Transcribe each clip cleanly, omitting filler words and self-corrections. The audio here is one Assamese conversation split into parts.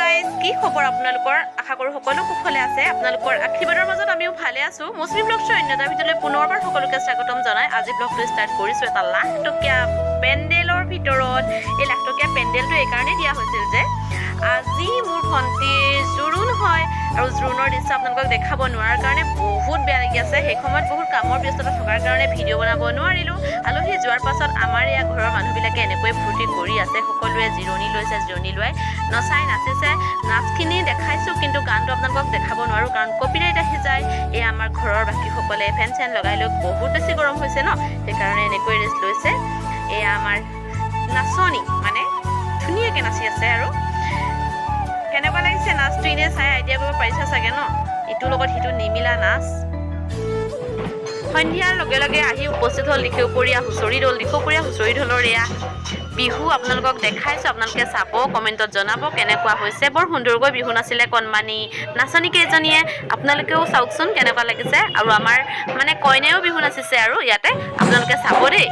গাইজ কি খবৰ আপোনালোকৰ আশা কৰোঁ সকলো কুশলে আছে আপোনালোকৰ আশীৰ্বাদৰ মাজত আমিও ভালে আছোঁ মুছলিম ব্লগছৰ অন্য এটা ভিডিঅ'লৈ পুনৰবাৰ সকলোকে স্বাগতম জনাই আজি ব্লগটো ষ্টাৰ্ট কৰিছোঁ এটা লাখ টকীয়া পেণ্ডেলৰ ভিতৰত এই লাখ টকীয়া পেণ্ডেলটো এইকাৰণেই দিয়া হৈছিল যে আজি মোৰ ভণ্টিৰ জোৰোণ হয় আৰু জোৰোণৰ দৃশ্য আপোনালোকক দেখাব নোৱাৰাৰ কাৰণে বহুত বেয়া লাগি আছে সেই সময়ত বহুত কামৰ ব্যস্ততা থকাৰ কাৰণে ভিডিঅ' বনাব নোৱাৰিলোঁ আলহী যোৱাৰ পাছত আমাৰ এয়া ঘৰৰ মানুহবিলাকে এনেকৈ ফূৰ্তি কৰি আছে সকলোৱে জিৰণি লৈছে জিৰণি লোৱাই নচাই নাচিছে নাচখিনি দেখাইছোঁ কিন্তু গানটো আপোনালোকক দেখাব নোৱাৰোঁ কাৰণ কপিৰাইট আহি যায় এয়া আমাৰ ঘৰৰ বাকীসকলে ফেন চেন লগাই লৈ বহুত বেছি গৰম হৈছে ন সেইকাৰণে এনেকৈ ৰেষ্ট লৈছে এয়া আমাৰ নাচনি মানে ধুনীয়াকৈ নাচি আছে আৰু কেনেকুৱা লাগিছে নাচটো এনেই চাই আইডিয়া কৰিব পাৰিছা চাগে ন ইটোৰ লগত সিটো নিমিলা নাচ সন্ধিয়াৰ লগে লগে আহি উপস্থিত হ'ল দিখৌপৰীয়া হুঁচৰি ঢোলৰ এয়া বিহু আপোনালোকক দেখাইছোঁ আপোনালোকে চাব কমেণ্টত জনাব কেনেকুৱা হৈছে বৰ সুন্দৰকৈ বিহু নাছিলে কণমানি নাচনী কেইজনীয়ে আপোনালোকেও চাওকচোন কেনেকুৱা লাগিছে আৰু আমাৰ মানে কইনায়ো বিহু নাচিছে আৰু ইয়াতে আপোনালোকে চাব দেই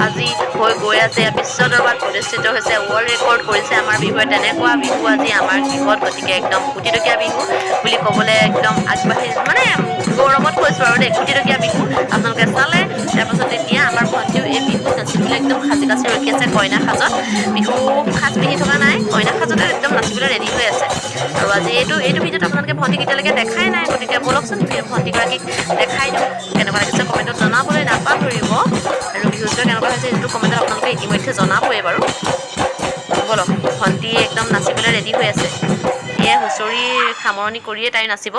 আজি হৈ গৈ আছে বিশ্ব দৰবাৰত প্ৰতিষ্ঠিত হৈছে ৱৰ্ল্ড ৰেকৰ্ড কৰিছে আমাৰ বিহুৱে তেনেকুৱা বিহু আজি আমাৰ গৃহত গতিকে একদম কোটিটকীয়া বিহু বুলি ক'বলৈ একদম আগবাঢ়ি মানে গৌৰৱত কৈছোঁ আৰু দেই কোটিটকীয়া বিহু আপোনালোকে চালে তাৰপাছত এতিয়া আমাৰ ভণ্টিও এই বিহু নাচিবলৈ একদম সাজি কাচি ৰখি আছে কইনা সাজত বিহু সাজ পিন্ধি থকা নাই কইনা সাজতে একদম নাচিবলৈ ৰেডি হৈ আছে আৰু আজি এইটো ভিডিঅ'ত আপোনালোকে ভণ্টিক এতিয়ালৈকে দেখাই নাই গতিকে বলকচোন ভণ্টিগৰাকীক দেখাই দিওঁ কেনেকুৱা লাগিছে কমেণ্টত জনাবলৈ নাপাহৰিব আৰু বিহুটোৱে কেনেকুৱা হৈছে সেইটো কমেণ্টত আপোনালোকে ইতিমধ্যে জনাবই বাৰু বলক ভণ্টি একদম নাচিবলৈ ৰেডি হৈ আছে এয়ে হুঁচৰি সামৰণি কৰিয়ে তাই নাচিব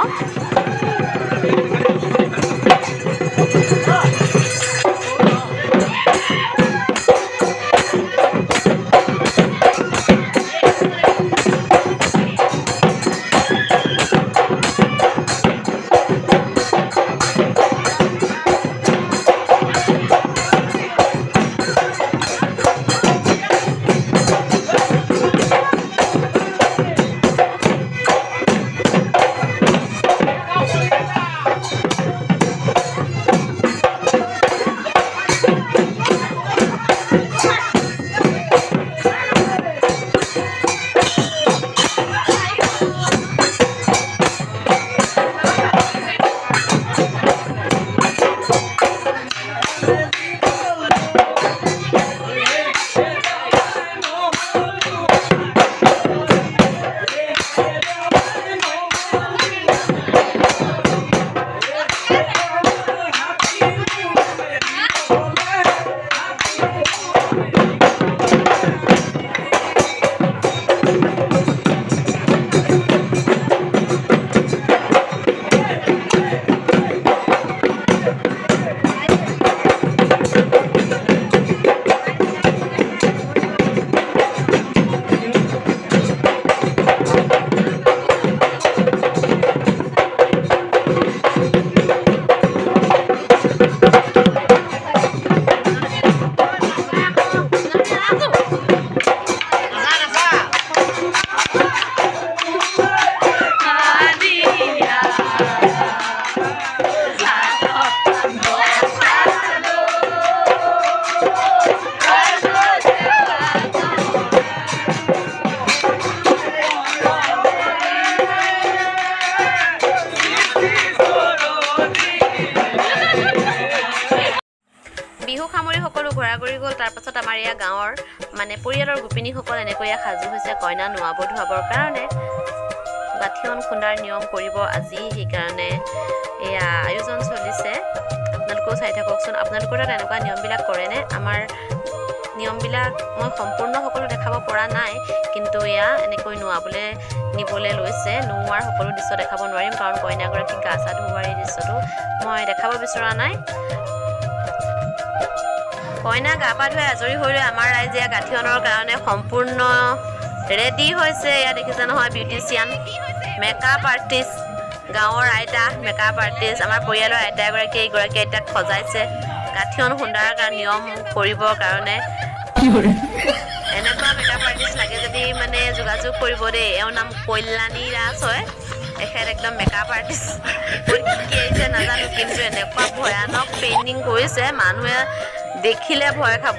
তাৰ পাছত আমাৰ এয়া গাঁৱৰ মানে পৰিয়ালৰ গোপিনীসকল এনেকৈ সাজু হৈছে কইনা নোৱাব ধুৱাবৰ কাৰণে। গাঠিয়ন খুন্দাৰ নিয়ম কৰিব আজি, সেইকাৰণে এয়া আয়োজন চলিছে। আপোনালোকেও চাই থাককচোন। আপোনালোকৰ তাত এনেকুৱা নিয়মবিলাক কৰেনে? আমাৰ নিয়মবিলাক মই সম্পূৰ্ণ সকলো দেখাব পৰা নাই, কিন্তু এয়া এনেকৈ নোৱাবলৈ নিবলৈ লৈছে। নোৱাৰ সকলো দৃশ্য দেখাব নোৱাৰিম, কাৰণ কইনাগৰাকীক গা চা ধুওৱাৰ এই দৃশ্যটো মই দেখাব বিচৰা নাই। কইনা গা পা ধুই আজৰি হৈ লৈ আমাৰ ৰাইজে গাঠিয়নৰ কাৰণে সম্পূৰ্ণ ৰেডি হৈছে। এয়া দেখিছে নহয়, বিউটিচিয়ান, মেকআপ আৰ্টিষ্ট, গাঁৱৰ আইতা মেকআপ আৰ্টিষ্ট, আমাৰ পৰিয়ালৰ আইতা এগৰাকীয়ে এইগৰাকী আইতাক সজাইছে গাঠিয়ন খুন্দাৰ নিয়ম কৰিবৰ কাৰণে। এনেকুৱা মেকআপ আৰ্টিষ্ট লাগে যদি মানে যোগাযোগ কৰিব দেই। এওঁৰ নাম কল্যাণী দাস হয়। এখেত একদম মেকআপ আৰ্টিষ্ট। ক'ত কি আহিছে নাজানো, কিন্তু এনেকুৱা ভয়ানক পেইণ্টিং কৰিছে মানুহে দেখিলে ভয় খাব।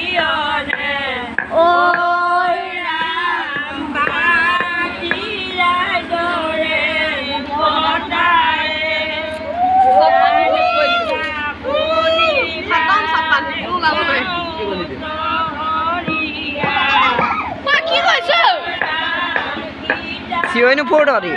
Yeah. video ini foto di.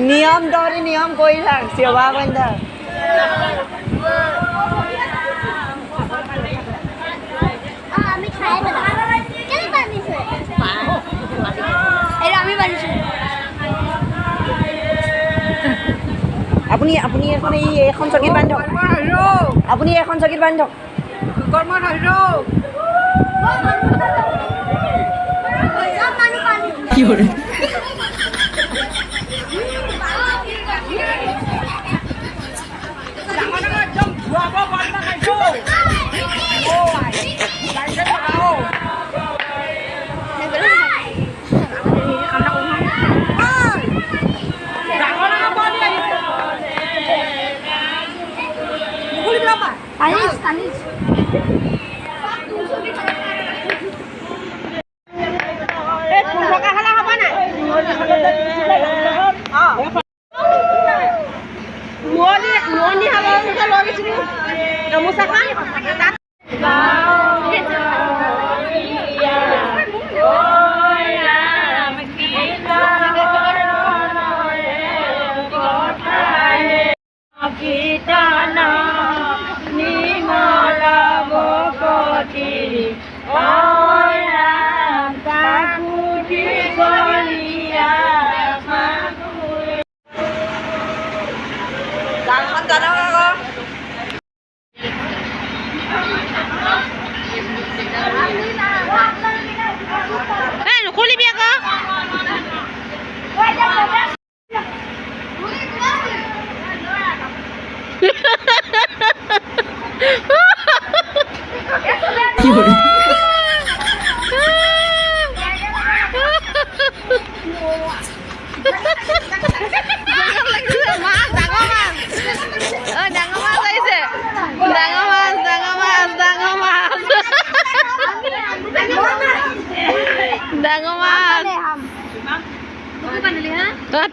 नियम डरी नियम कोई था सेवा बंदा আমি খাই না কেন বানিছে এরা আমি বানিছি আপুনি এখন এইখন চকীত বান্ধক আপুনি এখন চকীত বান্ধক কৰ্ম আহিলো কি হৰে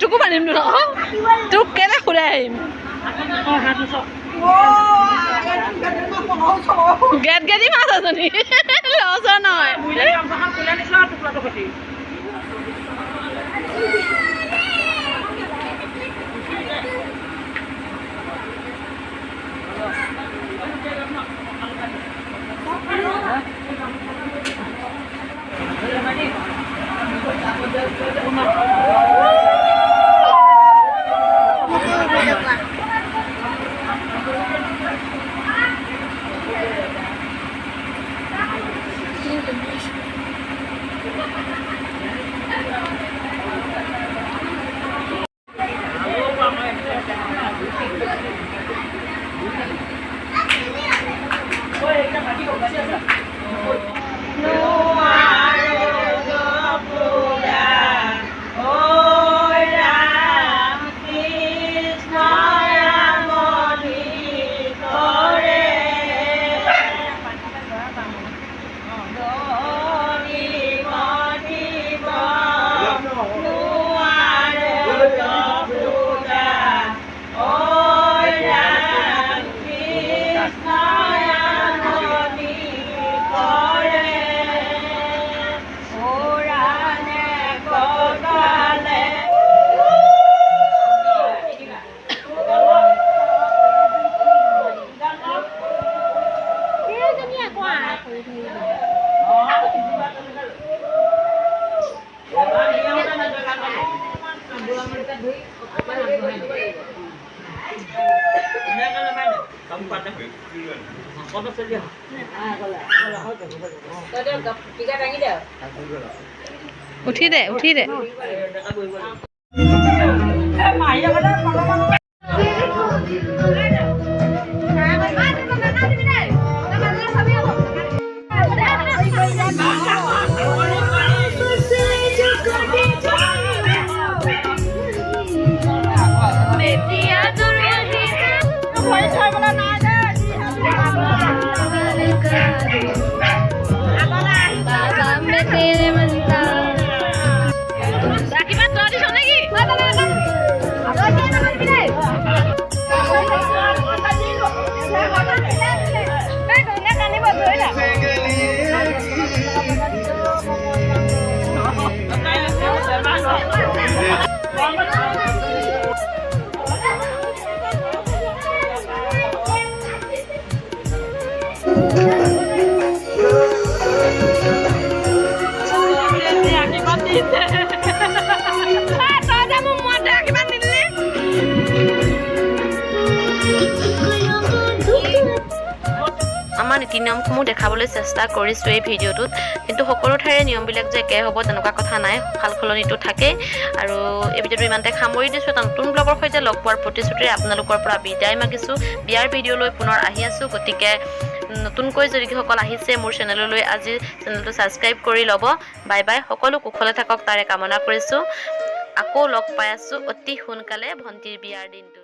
Cukup panim dulu. Truk kena kudaim. Get ini masa tu ni. Losa noy. Uthi deh. নীতি নিয়মসমূহ দেখাবলৈ চেষ্টা কৰিছোঁ এই ভিডিঅ'টোত কিন্তু সকলো ঠাইৰে নিয়মবিলাক যে একে হ'ব তেনেকুৱা কথা নাই সাল সলনিটো থাকেই আৰু এই ভিডিঅ'টো ইমানতে সামৰি দিছোঁ এটা নতুন ব্লগৰ সৈতে লগ পোৱাৰ প্ৰতিশ্ৰুতিৰে আপোনালোকৰ পৰা বিদায় মাগিছোঁ বিয়াৰ ভিডিঅ'লৈ পুনৰ আহি আছোঁ গতিকে নতুনকৈ যদি সকল আহিছে মোৰ চেনেললৈ আজি চেনেলটো ছাবস্ক্ৰাইব কৰি ল'ব বাই বাই সকলো কুশলে থাকক তাৰে কামনা কৰিছোঁ আকৌ লগ পাই আছোঁ অতি সোনকালে ভণ্টিৰ বিয়াৰ দিনটো